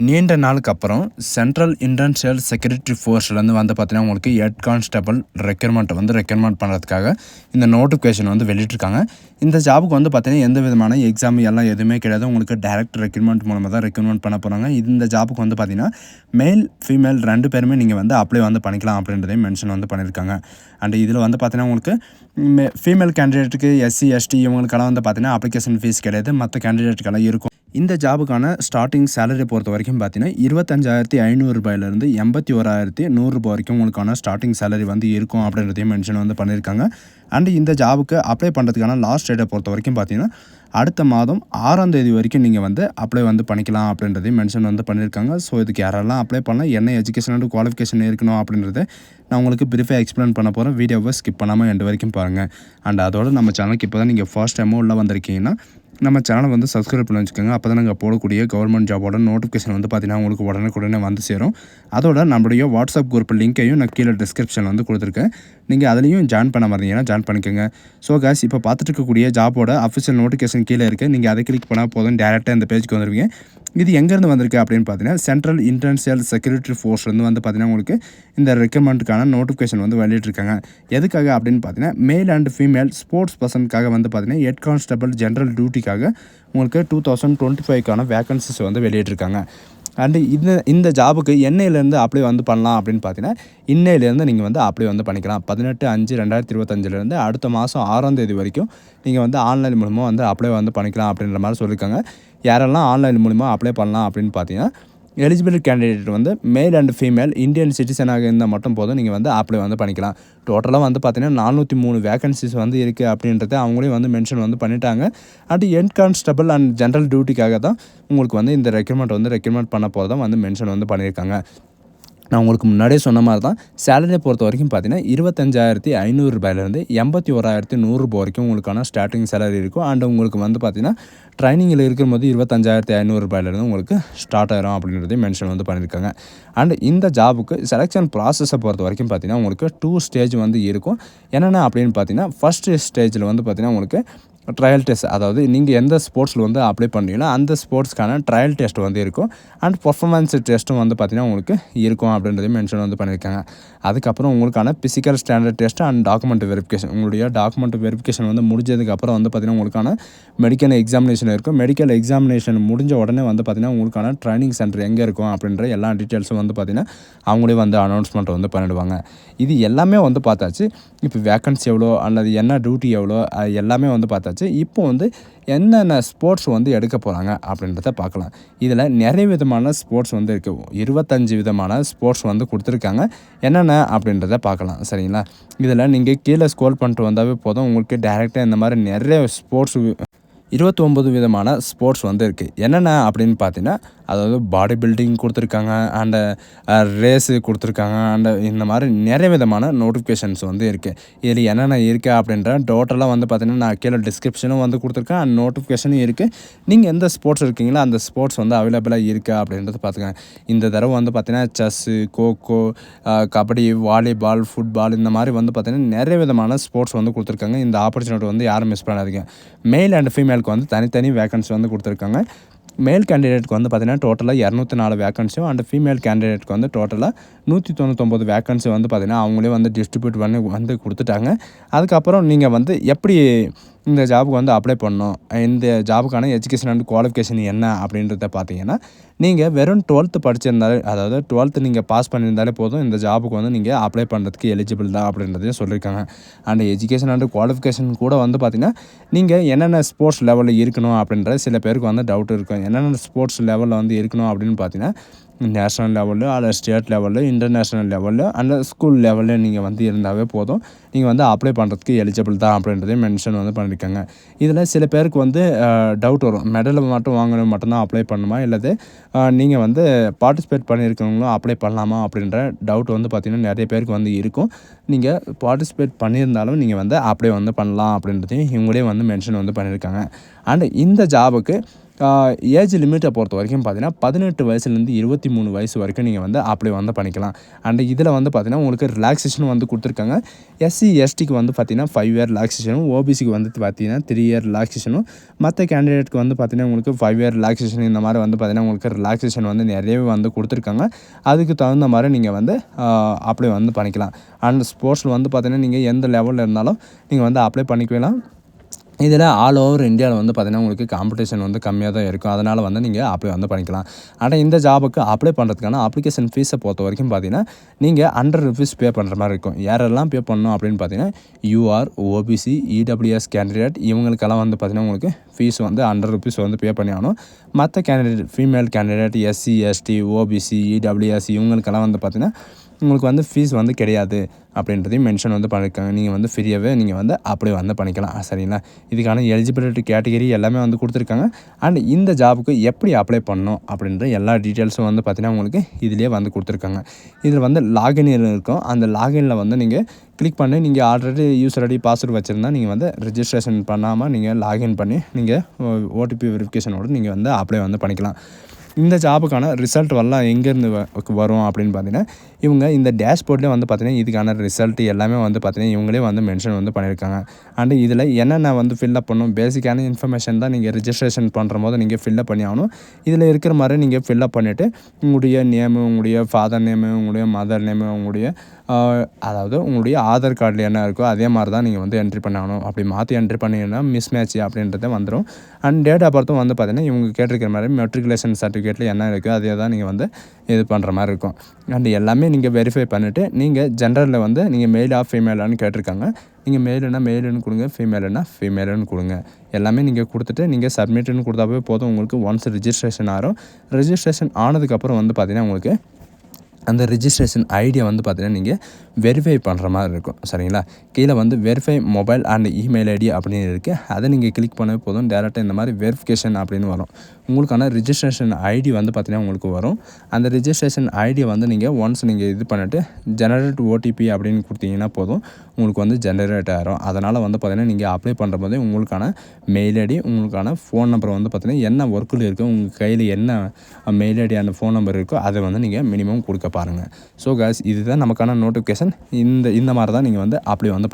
நீண்ட நாளுக்கு அப்புறம் சென்ட்ரல் இண்டஸ்ட்ரியல் செக்யூரிட்டி ஃபோர்ஸ்லேருந்து வந்து பார்த்தீங்கன்னா உங்களுக்கு ஹெட் கான்ஸ்டபிள் ரெக்யர்மெண்ட் பண்ணுறதுக்காக இந்த நோட்டிஃபிகேஷன் வந்து வெளியிட்டிருக்காங்க. இந்த ஜாபுக்கு வந்து பார்த்தீங்கன்னா எந்த விதமான எக்ஸாம் எல்லாம் எதுவுமே கிடையாது. உங்களுக்கு டைரக்ட் ரெக்ரூட்மெண்ட் மூலமாக தான் ரெக்ரூட்மெண்ட் பண்ண போகிறாங்க. இந்த ஜாபுக்கு வந்து பார்த்தீங்கன்னா மேல் ஃபீமேல் 2 பேருமே நீங்கள் வந்து அப்ளை வந்து பண்ணிக்கலாம் அப்படின்றதையும் மென்ஷன் வந்து பண்ணியிருக்காங்க. அண்ட் இதில் வந்து பார்த்தீங்கன்னா உங்களுக்கு ஃபீமேல் கேண்டிடேட்டுக்கு எஸ்சி எஸ்டி இவங்களுக்கெல்லாம் வந்து பார்த்தீங்கன்னா அப்ளிகேஷன் ஃபீஸ் கிடையாது. மற்ற கேண்டிடேட்டுக்கெல்லாம் இருக்கும். இந்த ஜாபுக்கான ஸ்டார்டிங் சேலரி பொறுத்த வரைக்கும் பார்த்தீங்கன்னா 25,500 ரூபாயிலிருந்து 81,100 வரைக்கும் உங்களுக்கான ஸ்டார்டிங் சேலரி வந்து இருக்கும் அப்படின்றதையும் மென்ஷன் வந்து பண்ணியிருக்காங்க. அண்ட் இந்த ஜாபுக்கு அப்ளை பண்ணுறதுக்கான லாஸ்ட் டேட்டை பொறுத்த வரைக்கும் பார்த்தீங்கன்னா அடுத்த மாதம் 6ஆம் தேதி வரைக்கும் நீங்கள் வந்து அப்ளை வந்து பண்ணிக்கலாம் அப்படின்றதையும் மென்ஷன் வந்து பண்ணியிருக்காங்க. ஸோ இதுக்கு யாரெல்லாம் அப்ளை பண்ணலாம், என்ன எஜுகேஷன் அண்ட் குவாலிஃபிகேஷன் இருக்கணும் அப்படின்றத நான் உங்களுக்கு ப்ரீஃபாக எக்ஸ்பிளைன் பண்ண போகிறேன். வீடியோவை ஸ்கிப் பண்ணாமல் எண்டு வரைக்கும் பாருங்கள். அண்ட் அதோடு நம்ம சேனலுக்கு இப்போ தான் நீங்கள் ஃபர்ஸ்ட் டைமோ உள்ள வந்திருக்கீங்கன்னா நம்ம சேனலை வந்து சப்ஸ்கிரைப் பண்ணி வச்சுக்கோங்க. அப்போ தான் நாங்கள் போடக்கூடிய கவர்மெண்ட் ஜாபோட நோட்டிஃபிகேஷன் வந்து பார்த்தீங்கன்னா உங்களுக்கு உடனே வந்து சேரும். அதோட நம்மளுடைய வாட்ஸ்அப் குரூப் லிங்க்கையும் நான் கீழே டிஸ்கிரிப்ஷனில் வந்து கொடுத்துருக்கேன். நீங்கள் அதுலேயும் ஜாயின் பண்ண மறந்தீங்கன்னா ஜாயின் பண்ணிக்கோங்க. ஸோ காய்ஸ், இப்போ பார்த்துட்டு இருக்கக்கூடிய ஜாபோட அஃபிஷியல் நோட்டிஃபிகேஷன் கீழே இருக்குது. நீங்கள் அதை கிளிக் பண்ணால் போதும், டேரெக்டாக இந்த பேஜுக்கு வந்துருவீங்க. இது எங்கேருந்து வந்திருக்கு அப்படின்னு பார்த்தீங்கன்னா சென்ட்ரல் இண்டஸ்ட்ரியல் செக்யூரிட்டி ஃபோர்ஸ்லேருந்து வந்து பார்த்தீங்கன்னா உங்களுக்கு இந்த ரெக்ரூட்மெண்ட்டுக்கான நோட்டிஃபிகேஷன் வந்து வெளியிட்டிருக்காங்க. எதுக்காக அப்படின்னு பார்த்தீங்கன்னா மேல் அண்ட் ஃபீமேல் ஸ்போர்ட்ஸ் பர்சனுக்காக வந்து பார்த்தீங்கன்னா ஹெட் கான்ஸ்டபிள் ஜென்ரல் டியூட்டிக்காக உங்களுக்கு 2025க்கான வேகன்சிஸ் வந்து வெளியிட்டிருக்காங்க. அண்டு இந்த ஜாபுக்கு என்னையிலேருந்து அப்ளை வந்து பண்ணலாம் அப்படின்னு பார்த்தீங்கன்னா இன்னையிலேருந்து நீங்கள் வந்து அப்ளை வந்து பண்ணிக்கலாம். 18/5/2025 அடுத்த மாதம் 6ஆம் தேதி வரைக்கும் நீங்கள் வந்து ஆன்லைன் மூலமாக வந்து அப்ளை வந்து பண்ணிக்கலாம் அப்படின்ற மாதிரி சொல்லியிருக்காங்க. யாரெல்லாம் ஆன்லைன் மூலமாக அப்ளை பண்ணலாம் அப்படின்னு பார்த்தீங்கன்னா எலிஜிபிள் கேண்டிடேட் வந்து மேல் அண்ட் ஃபீமேல் இந்தியன் சிட்டிசனாக இருந்தால் மட்டும் போதும் நீங்கள் வந்து அப்ளை வந்து பண்ணிக்கலாம். டோட்டலாக வந்து பார்த்தீங்கன்னா 403 வேகன்சிஸ் வந்து இருக்குது அப்படின்றத அவங்களே வந்து மென்ஷன் வந்து பண்ணிட்டாங்க. And head constable and general டியூட்டிக்காக தான் உங்களுக்கு வந்து இந்த ரெக்ரூட்மெண்ட் பண்ண போகிறதா வந்து மென்ஷன் வந்து பண்ணியிருக்காங்க. நான் உங்களுக்கு முன்னாடியே சொன்ன மாதிரி தான் சேலரியை பொறுத்த வரைக்கும் பார்த்தீங்கன்னா 25,500 ரூபாயிலேருந்து 81,100 வரைக்கும் உங்களுக்கான ஸ்டார்டிங் சேலரி இருக்கும். அண்ட் உங்களுக்கு வந்து பார்த்தீங்கன்னா ட்ரைனிங்கில் இருக்கும்போது 25,500 ரூபாயிலேருந்து உங்களுக்கு ஸ்டார்ட் ஆகிரும் அப்படின்றதையும் மென்ஷன் வந்து பண்ணியிருக்காங்க. அண்ட் இந்த ஜாபுக்கு செலெக்ஷன் ப்ராசஸை பொறுத்த வரைக்கும் பார்த்தீங்கன்னா உங்களுக்கு 2 ஸ்டேஜ் வந்து இருக்கும். என்னென்ன அப்படின்னு பார்த்தீங்கன்னா ஃபஸ்ட்டு ஸ்டேஜில் வந்து பார்த்தீங்கன்னா உங்களுக்கு ட்ரையல் டெஸ்ட், அதாவது நீங்கள் எந்த ஸ்போர்ட்ஸில் வந்து அப்ளை பண்ணுறீங்களோ அந்த ஸ்போர்ட்ஸ்க்கான ட்ரையல் டெஸ்ட் வந்து இருக்கும். அண்ட் பர்ஃபார்மன்ஸ் டெஸ்ட்டும் வந்து பார்த்திங்கன்னா உங்களுக்கு இருக்கும் அப்படின்றதையும் மென்ஷன் வந்து பண்ணியிருக்காங்க. அதுக்கப்புறம் உங்களுக்கான physical standard test and document verification, உங்களுடைய டாக்குமெண்ட் வெரிஃபிகேஷன் வந்து முடிஞ்சதுக்கப்புறம் வந்து பார்த்திங்கன்னா உங்களுக்கான மெடிக்கல் எக்ஸாமினேஷன் இருக்கும். மெடிக்கல் எக்ஸாமினேஷன் முடிஞ்ச உடனே வந்து பார்த்திங்கன்னா உங்களுக்கான ட்ரைனிங் சென்டர் எங்கே இருக்கும் அப்படின்ற எல்லா டீட்டெயில்ஸும் வந்து பார்த்திங்கன்னா அவங்களே வந்து அனௌன்ஸ்மெண்ட் வந்து பண்ணிடுவாங்க. இது எல்லாமே வந்து பார்த்தாச்சு. இப்போ வேக்கன்சி எவ்வளோ அல்லது என்ன டியூட்டி எவ்வளோ எல்லாமே வந்து பார்த்தாச்சு. இப்போ வந்து என்னென்ன ஸ்போர்ட்ஸ் வந்து எடுக்க போகிறாங்க அப்படின்றத பார்க்கலாம். இதில் நிறைய விதமான ஸ்போர்ட்ஸ் வந்து இருக்குது. 25 விதமான ஸ்போர்ட்ஸ் வந்து கொடுத்துருக்காங்க. என்னென்ன அப்படின்றத பார்க்கலாம், சரிங்களா? இதில் நீங்கள் கீழே ஸ்க்ரோல் பண்ணிட்டு வந்தாவே போதும், உங்களுக்கு டேரெக்டாக இந்த மாதிரி நிறைய ஸ்போர்ட்ஸ் 29 விதமான ஸ்போர்ட்ஸ் வந்து இருக்குது. என்னென்ன அப்படின்னு பார்த்தீங்கன்னா அதாவது பாடி பில்டிங் கொடுத்துருக்காங்க, அண்டு ரேஸு கொடுத்துருக்காங்க, அண்டு இந்த மாதிரி நிறைய விதமான நோட்டிஃபிகேஷன்ஸ் வந்து இருக்குது. இதில் என்னென்ன இருக்குது அப்படின்ற டோட்டலாக வந்து பார்த்திங்கன்னா நான் கீழே டிஸ்கிரிப்ஷனும் வந்து கொடுத்துருக்கேன், அண்ட் நோட்டிஃபிகேஷனும் இருக்குது. நீங்கள் எந்த ஸ்போர்ட்ஸ் இருக்கீங்களோ அந்த ஸ்போர்ட்ஸ் வந்து அவைலபிளாக இருக்குது அப்படின்றது பார்த்துக்கங்க. இந்த தடவை வந்து பார்த்திங்கன்னா chess, kho kho, kabaddi, volleyball, football இந்த மாதிரி வந்து பார்த்திங்கன்னா நிறைய விதமான ஸ்போர்ட்ஸ் வந்து கொடுத்துருக்காங்க. இந்த ஆப்பர்ச்சுனிட்டி வந்து யாரும் மிஸ் பண்ணாதீங்க. மேல் அண்ட் ஃபீமேலுக்கு வந்து தனித்தனி வேக்கன்சி வந்து கொடுத்துருக்காங்க. மேல் கேண்டிடேட்டுக்கு வந்து பார்த்திங்கன்னா டோட்டலாக 204 வேக்கன்சியும், அண்ட் ஃபீமேல் கேண்டிடேட்டுக்கு வந்து டோட்டலாக 199 வேக்கன்சி வந்து பார்த்திங்கன்னா அவங்களே வந்து டிஸ்ட்ரிபியூட் பண்ணி வந்து கொடுத்துட்டாங்க. அதுக்கப்புறம் நீங்கள் வந்து எப்படி இந்த ஜாபுக்கு வந்து அப்ளை பண்ணணும், இந்த ஜாபுக்கான எஜுகேஷன் அண்ட் குவாலிஃபிகேஷன் என்ன அப்படின்றத பார்த்தீங்கன்னா நீங்கள் வெறும் 12th படிச்சிருந்தாலே, அதாவது 12th நீங்கள் பாஸ் பண்ணியிருந்தாலே போதும், இந்த ஜாபுக்கு வந்து நீங்கள் அப்ளை பண்ணுறதுக்கு எலிஜிபிள் தான் அப்படின்றதையும் சொல்லியிருக்காங்க. அண்ட் எஜுகேஷன் அண்ட் குவாலிஃபிகேஷன் கூட வந்து பார்த்திங்கன்னா நீங்கள் என்னென்ன ஸ்போர்ட்ஸ் லெவலில் இருக்கணும் அப்படின்ற சில பேருக்கு வந்து டவுட் இருக்கும். என்னென்ன ஸ்போர்ட்ஸ் லெவலில் வந்து இருக்கணும் அப்படின்னு பார்த்தீங்கன்னா நேஷ்னல் லெவலில் அல்லது ஸ்டேட் லெவலில், இன்டர்நேஷ்னல் லெவலில், அந்த ஸ்கூல் லெவலில் நீங்கள் வந்து இருந்தாவே போதும், நீங்கள் வந்து அப்ளை பண்ணுறதுக்கு எலிஜிபிள் தான் அப்படின்றதையும் மென்ஷன் வந்து பண்ணியிருக்காங்க. இதில் சில பேருக்கு வந்து டவுட் வரும், மெடல் மட்டும் வாங்கினது மட்டும்தான் அப்ளை பண்ணணுமா, இல்லது நீங்கள் வந்து பார்ட்டிசிபேட் பண்ணியிருக்கவங்களும் அப்ளை பண்ணலாமா அப்படின்ற டவுட் வந்து பார்த்திங்கன்னா நிறைய பேருக்கு வந்து இருக்கும். நீங்கள் பார்ட்டிசிபேட் பண்ணியிருந்தாலும் நீங்கள் வந்து அப்ளை வந்து பண்ணலாம் அப்படின்றதையும் இவங்களே வந்து மென்ஷன் வந்து பண்ணியிருக்காங்க. அண்ட் இந்த ஜாபுக்கு ஏஜ் லிமிட்டை பொறுத்த வரைக்கும் பார்த்தீங்கன்னா 18 வயசுலேருந்து 23 வயசு வரைக்கும் நீங்கள் வந்து அப்ளை வந்து பண்ணிக்கலாம். அண்ட் இதில் வந்து பார்த்தீங்கன்னா உங்களுக்கு ரிலாக்ஸேஷன் வந்து கொடுத்துருக்காங்க. எஸ்சி எஸ்டிக்கு வந்து பார்த்தீங்கன்னா 5 இயர் ரிலாக்ஸேஷனும், ஓபிசிக்கு வந்து பார்த்தீங்கன்னா 3 இயர் ரிலாக்ஸேஷனும், மற்ற கேண்டிடேட்க்கு வந்து பார்த்தீங்கன்னா உங்களுக்கு 5 இயர் ரிலாக்ஸேஷன் இந்த மாதிரி வந்து பார்த்தீங்கன்னா உங்களுக்கு ரிலாக்ஸேஷன் வந்து நிறையவே வந்து கொடுத்துருக்காங்க. அதுக்கு தகுந்த மாதிரி நீங்கள் வந்து அப்ளை வந்து பண்ணிக்கலாம். அண்ட் ஸ்போர்ட்ஸில் வந்து பார்த்தீங்கன்னா நீங்கள் எந்த லெவலில் இருந்தாலும் நீங்கள் வந்து அப்ளை பண்ணிக்கலாம். இதில் ஆல் ஓவர் இந்தியாவில் வந்து பார்த்தீங்கன்னா உங்களுக்கு காம்படிஷன் வந்து கம்மியாக தான் இருக்கும். அதனால் வந்து நீங்கள் அப்ளை வந்து பண்ணிக்கலாம். ஆனால் இந்த ஜாபுக்கு அப்ளை பண்ணுறதுக்கான அப்ளிகேஷன் ஃபீஸை பொறுத்த வரைக்கும் பார்த்தீங்கன்னா நீங்கள் ₹100 பே பண்ணுற மாதிரி இருக்கும். யாரெல்லாம் பே பண்ணணும் அப்படின்னு பார்த்தீங்கன்னா யூஆர், ஓபிசி, இடபிள்யூஎஸ் கேண்டிடேட் இவங்களுக்கெல்லாம் வந்து பார்த்தீங்கன்னா உங்களுக்கு ஃபீஸ் வந்து ₹100 வந்து பே பண்ணி ஆகணும். மற்ற candidate female candidate, SC, ST, OBC, EWS இவங்களுக்கெல்லாம் வந்து பார்த்தீங்கன்னா உங்களுக்கு வந்து ஃபீஸ் வந்து கிடையாது அப்படின்றதையும் மென்ஷன் வந்து பண்ணியிருக்காங்க. நீங்கள் வந்து ஃப்ரீயாகவே நீங்கள் வந்து அப்ளை வந்து பண்ணிக்கலாம். சரிங்களா? இதுக்கான எலிஜிபிலிட்டி கேட்டகரி எல்லாமே வந்து கொடுத்துருக்காங்க. அண்ட் இந்த ஜாபுக்கு எப்படி அப்ளை பண்ணணும் அப்படின்ற எல்லா டீட்டெயில்ஸும் வந்து பார்த்தீங்கன்னா உங்களுக்கு இதிலே வந்து கொடுத்துருக்காங்க. இதில் வந்து லாகின் இருக்கும். அந்த லாகினில் வந்து நீங்கள் கிளிக் பண்ணி நீங்கள் ஆல்ரெடி யூசர் ஐடி பாஸ்வேர்டு வச்சுருந்தா நீங்கள் வந்து ரிஜிஸ்ட்ரேஷன் பண்ணாமல் நீங்கள் லாகின் பண்ணி நீங்கள் ஓடிபி வெரிஃபிகேஷனோடு நீங்கள் வந்து அப்ளை வந்து பண்ணிக்கலாம். இந்த ஜாபுக்கான ரிசல்ட் வரலாம் எங்கேருந்து வரும் அப்படின்னு பார்த்தீங்கன்னா இவங்க இந்த டேஷ்போர்ட்லேயே வந்து பார்த்தீங்கன்னா இதுக்கான ரிசல்ட் எல்லாமே வந்து பார்த்தீங்கன்னா இவங்களே வந்து மென்ஷன் வந்து பண்ணியிருக்காங்க. அண்டு இதில் என்னென்ன வந்து ஃபில்லப் பண்ணணும், பேசிக்கான இன்ஃபர்மேஷன் தான் நீங்கள் ரிஜிஸ்ட்ரேஷன் பண்ணுற போது நீங்கள் ஃபில்லப் பண்ணி ஆகணும். இதில் இருக்கிற மாதிரி நீங்கள் ஃபில்லப் பண்ணிவிட்டு உங்களுடைய நேமு, உங்களுடைய ஃபாதர் நேமு, உங்களுடைய மதர் நேமு, உங்களுடைய அதாவது உங்களுடைய ஆதார் கார்டில் என்ன இருக்கோ அதே மாதிரி தான் நீங்கள் வந்து என்ட்ரி பண்ணணும். அப்படி மாற்றி என்ட்ரி பண்ணிங்கன்னா மிஸ் மேட்ச் அப்படின்றத வந்துடும். அண்ட் டேட் ஆஃப் பர்த்தும் வந்து பார்த்தீங்கன்னா இவங்க கேட்டிருக்கிற மாதிரி மெட்ரிகுலேஷன் சர்டிஃபிகேட்டில் என்ன இருக்குது அதே தான் நீங்கள் வந்து இது பண்ணுற மாதிரி இருக்கும். அண்ட் எல்லாமே நீங்கள் வெரிஃபை பண்ணிவிட்டு நீங்கள் ஜென்ரலில் வந்து நீங்கள் மெயிலா ஃபீமேலான்னு கேட்டிருக்காங்க. நீங்கள் மெயிலுன்னா மெயிலுன்னு கொடுங்க, ஃபீமேலுன்னா ஃபீமேலுன்னு கொடுங்க. எல்லாமே நீங்கள் கொடுத்துட்டு நீங்கள் சப்மிட்டுன்னு கொடுத்தாவே போதும். உங்களுக்கு ஒன்ஸ் ரிஜிஸ்ட்ரேஷன் ஆகும். ரிஜிஸ்ட்ரேஷன் ஆனதுக்கப்புறம் வந்து பார்த்தீங்கன்னா உங்களுக்கு அந்த ரிஜிஸ்ட்ரேஷன் ஐடியை வந்து பார்த்தீங்கன்னா நீங்கள் வெரிஃபை பண்ணுற மாதிரி இருக்கும். சரிங்களா? கீழே வந்து verify mobile and email ID அப்படின்னு இருக்குது. அதை நீங்கள் கிளிக் பண்ணவே போதும். டேரெக்டாக இந்த மாதிரி வெரிஃபிகேஷன் அப்படின்னு வரும். உங்களுக்கான ரிஜிஸ்ட்ரேஷன் ஐடி வந்து பார்த்தீங்கன்னா உங்களுக்கு வரும். அந்த ரிஜிஸ்ட்ரேஷன் ஐடியை வந்து நீங்கள் ஒன்ஸ் நீங்கள் இது பண்ணிவிட்டு ஜெனரேட் ஓடிபி அப்படின்னு கொடுத்தீங்கன்னா போதும். உங்களுக்கு வந்து ஜெனரேட் ஆகிரும். அதனால் வந்து பார்த்தீங்கன்னா நீங்கள் அப்ளை பண்ணுற போதே உங்களுக்கான மெயில் ஐடி, உங்களுக்கான ஃபோன் நம்பர் வந்து பார்த்தீங்கன்னா என்ன ஒர்க்கில் இருக்குது, உங்கள் கையில் என்ன மெயில் ஐடி அந்த ஃபோன் நம்பர் இருக்கோ அதை வந்து நீங்கள் மினிமம் கொடுக்க பாருங்கள். ஸோ காய்ஸ் இதுதான் நமக்கான நோட்டிஃபிகேஷன். இந்த மாதிரி தான் நீங்கள் வந்து அப்ளை வந்து